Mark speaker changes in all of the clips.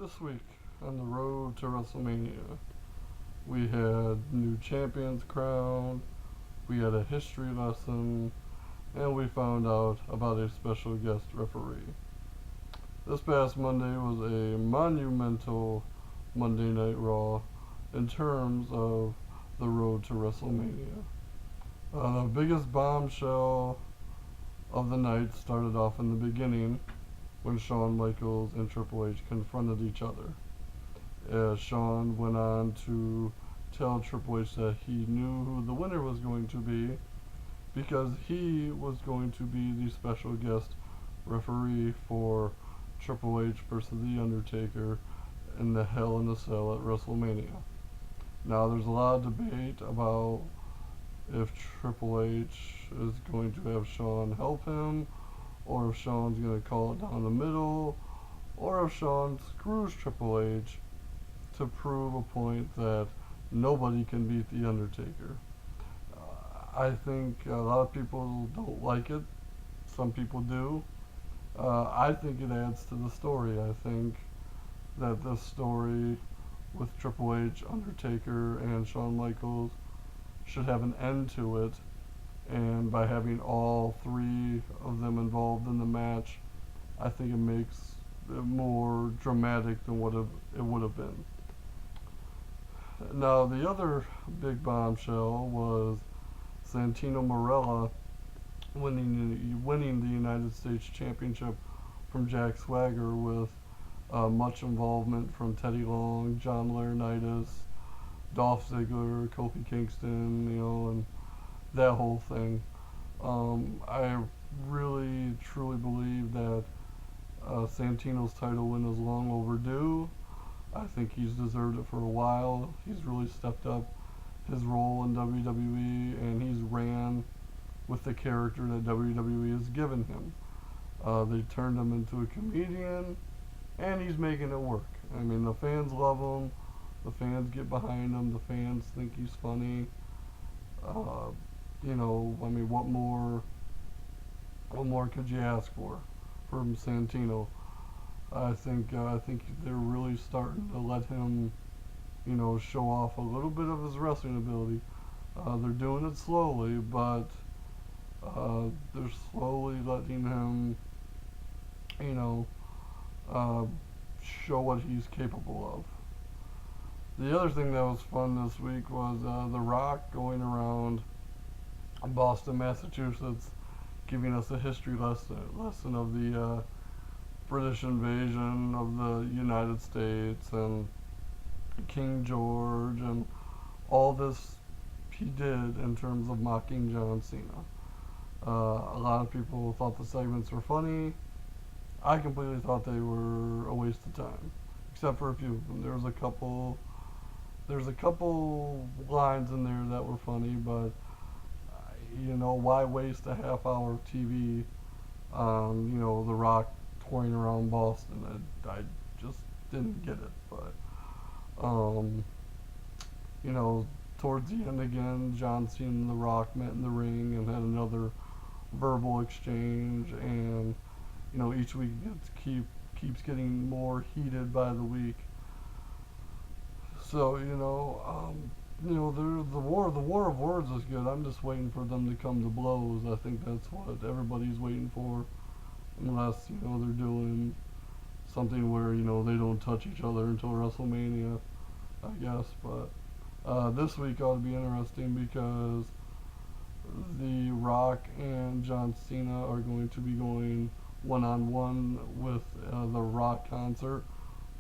Speaker 1: This week on the road to WrestleMania, we had new champions crowned, we had a history lesson, and we found out about a special guest referee. This past Monday was a monumental Monday Night Raw in terms of the road to WrestleMania. The biggest bombshell of the night started off in the beginning when Shawn Michaels and Triple H confronted each other. Shawn went on to tell Triple H that he knew who the winner was going to be because he was going to be the special guest referee for Triple H versus The Undertaker in the Hell in a Cell at WrestleMania. Now, there's a lot of debate about if Triple H is going to have Shawn help him, or if Shawn's going to call it down the middle, or if Shawn screws Triple H to prove a point that nobody can beat The Undertaker. I think a lot of people don't like it. Some people do. I think it adds to the story. I think that this story with Triple H, Undertaker, and Shawn Michaels should have an end to it. And by having all three of them involved in the match, I think it makes it more dramatic than what it would have been. Now, the other big bombshell was Santino Marella winning the United States Championship from Jack Swagger with much involvement from Teddy Long, John Laurinaitis, Dolph Ziggler, Kofi Kingston, and that whole thing. I really, truly believe that Santino's title win is long overdue. I think he's deserved it for a while. He's really stepped up his role in WWE, and he's ran with the character that WWE has given him. They turned him into a comedian, and he's making it work. I mean, the fans love him. The fans get behind him. The fans think he's funny. What more could you ask for from Santino? I think they're really starting to let him, show off a little bit of his wrestling ability. They're doing it slowly, but they're slowly letting him, show what he's capable of. The other thing that was fun this week was The Rock going around Boston, Massachusetts, giving us a history lesson of the British invasion of the United States and King George and all this he did in terms of mocking John Cena. A lot of people thought the segments were funny. I completely thought they were a waste of time, except for a few of them. There's a couple lines in there that were funny, but why waste a half hour of TV on, The Rock touring around Boston? I just didn't get it, but, towards the end again, John Cena and The Rock met in the ring and had another verbal exchange, and, each week keeps getting more heated by the week. So, the war of words is good. I'm just waiting for them to come to blows. I think that's what everybody's waiting for, unless they're doing something where they don't touch each other until WrestleMania, I guess. But this week ought to be interesting because The Rock and John Cena are going to be going one-on-one with The Rock concert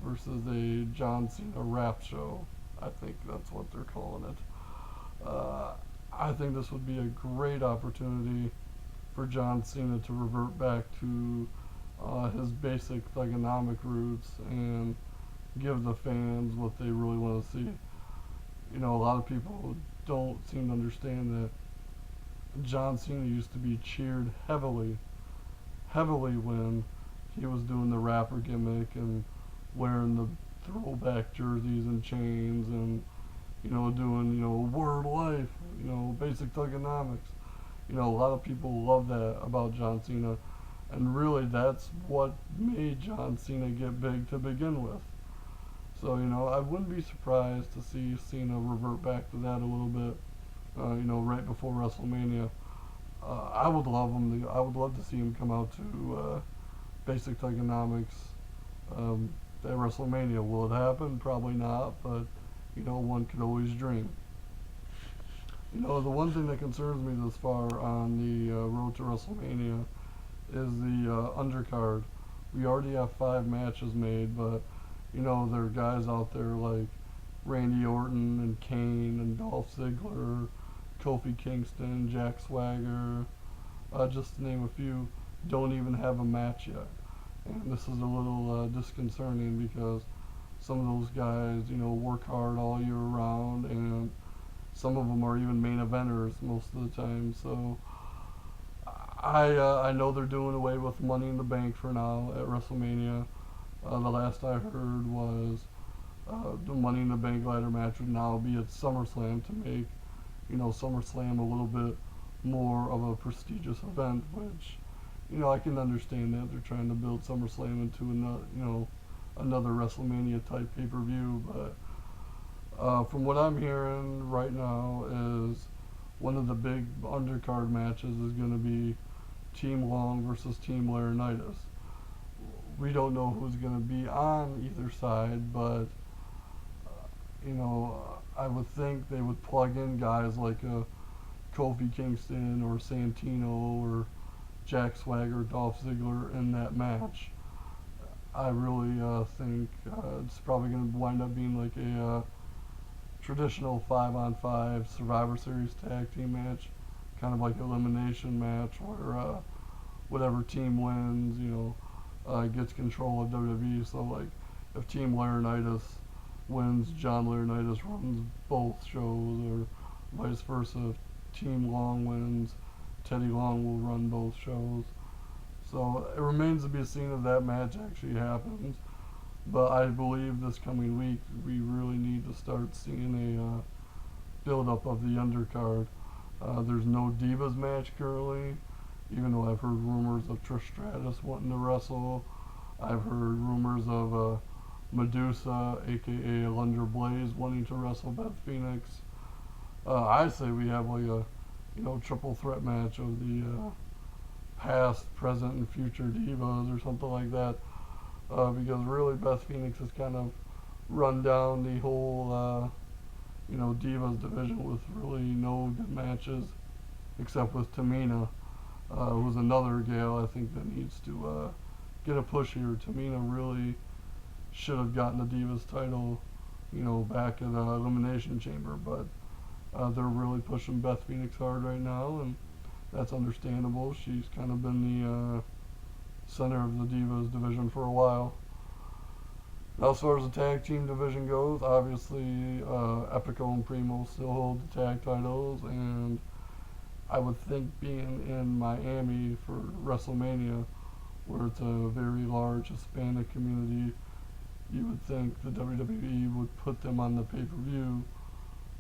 Speaker 1: versus a John Cena rap show. I think that's what they're calling it. I think this would be a great opportunity for John Cena to revert back to his basic thugonomic roots and give the fans what they really want to see. A lot of people don't seem to understand that John Cena used to be cheered heavily when he was doing the rapper gimmick and wearing the throwback jerseys and chains and doing word life, basic thugonomics. A lot of people love that about John Cena, and really that's what made John Cena get big to begin with. So, I wouldn't be surprised to see Cena revert back to that a little bit, right before WrestleMania. I would love to see him come out to basic economics um, at WrestleMania. Will it happen? Probably not, but one could always dream. The one thing that concerns me this far on the road to WrestleMania is the undercard. We already have 5 matches made, but there are guys out there like Randy Orton and Kane and Dolph Ziggler, Kofi Kingston, Jack Swagger, just to name a few, don't even have a match yet. And this is a little disconcerting because some of those guys, work hard all year round, and some of them are even main eventers most of the time. So I know they're doing away with Money in the Bank for now at WrestleMania. The last I heard was the Money in the Bank ladder match would now be at SummerSlam to make SummerSlam a little bit more of a prestigious event, which I can understand that they're trying to build SummerSlam into another WrestleMania type pay-per-view, but from what I'm hearing right now is one of the big undercard matches is going to be Team Long versus Team Laurinaitis. We don't know who's going to be on either side, but I would think they would plug in guys like Kofi Kingston or Santino or Jack Swagger, Dolph Ziggler in that match. I really think it's probably going to wind up being like a traditional 5-on-5 Survivor Series tag team match, kind of like an elimination match where whatever team wins, gets control of WWE. So like if Team Laurinaitis wins, John Laurinaitis runs both shows, or vice versa. If Team Long wins, Teddy Long will run both shows. So it remains to be seen if that match actually happens. But I believe this coming week we really need to start seeing a build-up of the undercard. There's no Divas match currently, even though I've heard rumors of Trish Stratus wanting to wrestle. I've heard rumors of Medusa, aka Alundra Blaze, wanting to wrestle Beth Phoenix. I say we have like a triple threat match of the past, present, and future divas or something like that. Because really Beth Phoenix has kind of run down the whole divas division with really no good matches, except with Tamina, who's another gal I think that needs to get a push here. Tamina really should have gotten the divas title, back at Elimination Chamber, but they're really pushing Beth Phoenix hard right now, and that's understandable. She's kind of been the center of the Divas division for a while. Now, as far as the tag team division goes, obviously Epico and Primo still hold the tag titles, and I would think being in Miami for WrestleMania, where it's a very large Hispanic community, you would think the WWE would put them on the pay-per-view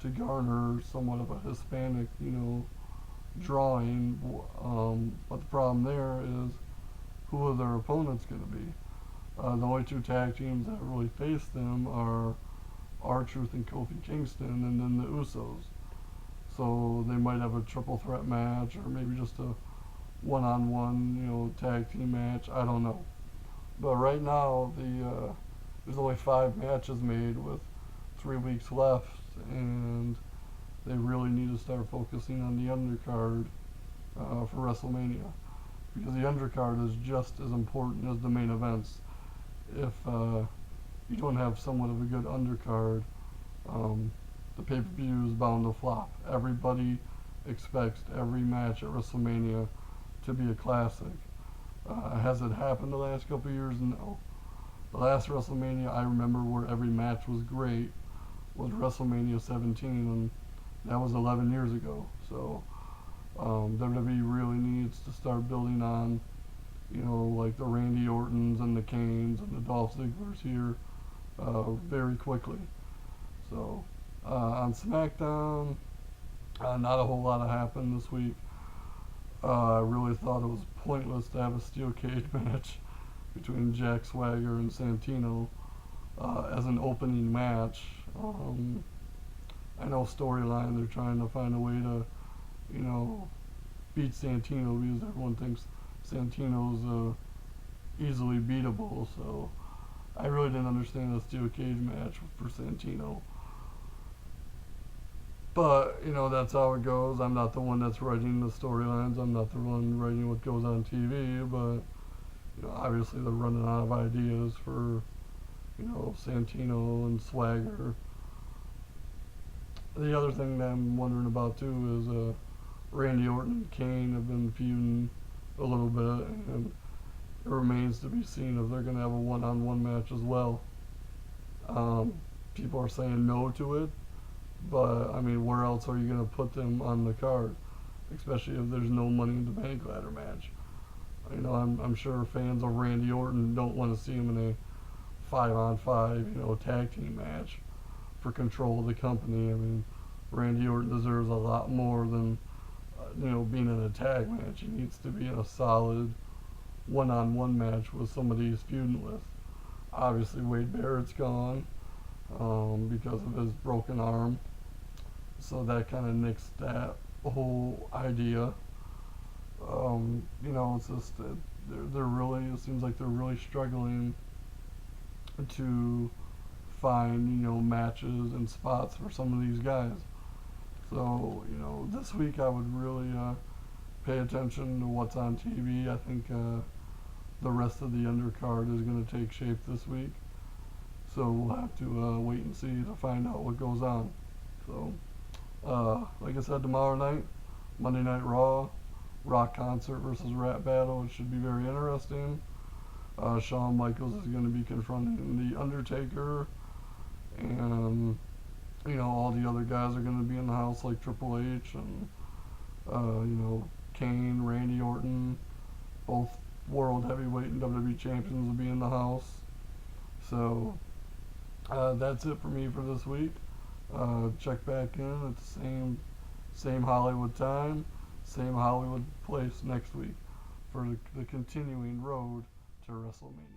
Speaker 1: to garner somewhat of a Hispanic, drawing. But the problem there is, who are their opponents going to be? The only 2 tag teams that really face them are R-Truth and Kofi Kingston, and then the Usos. So they might have a triple threat match, or maybe just a one-on-one, tag team match. I don't know. But right now, there's only 5 matches made with 3 weeks left, and they really need to start focusing on the undercard for WrestleMania, because the undercard is just as important as the main events. If you don't have somewhat of a good undercard, the pay-per-view is bound to flop. Everybody expects every match at WrestleMania to be a classic. Has it happened the last couple of years? No. The last WrestleMania I remember where every match was great was WrestleMania 17, and that was 11 years ago. So WWE really needs to start building on, like the Randy Ortons and the Kanes and the Dolph Zigglers here very quickly. So on SmackDown, not a whole lot happened this week. I really thought it was pointless to have a steel cage match between Jack Swagger and Santino. as an opening match. I know storyline they're trying to find a way to, you know, beat Santino because everyone thinks Santino's easily beatable. So I really didn't understand the steel cage match for Santino. But, you know, that's how it goes. I'm not the one that's writing the storylines. I'm not the one writing what goes on TV. But, you know, obviously they're running out of ideas for, you know, Santino and Swagger. The other thing that I'm wondering about too is Randy Orton and Kane have been feuding a little bit, and it remains to be seen if they're going to have a one-on-one match as well. People are saying no to it, but I mean, where else are you going to put them on the card? Especially if there's no Money in the Bank ladder match. You know, I'm sure fans of Randy Orton don't want to see him in a 5-on-5, you know, tag team match for control of the company. I mean, Randy Orton deserves a lot more than, you know, being in a tag match. He needs to be in a solid one-on-one match with somebody he's feuding with. Obviously, Wade Barrett's gone because of his broken arm, so that kind of nixed that whole idea. You know, it's just they're really, it seems like they're really struggling to find, you know, matches and spots for some of these guys. So, you know, this week I would really pay attention to what's on TV. I think the rest of the undercard is going to take shape this week. So we'll have to wait and see to find out what goes on. So, like I said, tomorrow night, Monday Night Raw, Rock Concert versus Rap Battle. It should be very interesting. Shawn Michaels is going to be confronting The Undertaker. And, you know, all the other guys are going to be in the house, like Triple H and, you know, Kane, Randy Orton. Both World Heavyweight and WWE Champions will be in the house. So, that's it for me for this week. Check back in at the same Hollywood time, same Hollywood place next week for the continuing road to WrestleMania.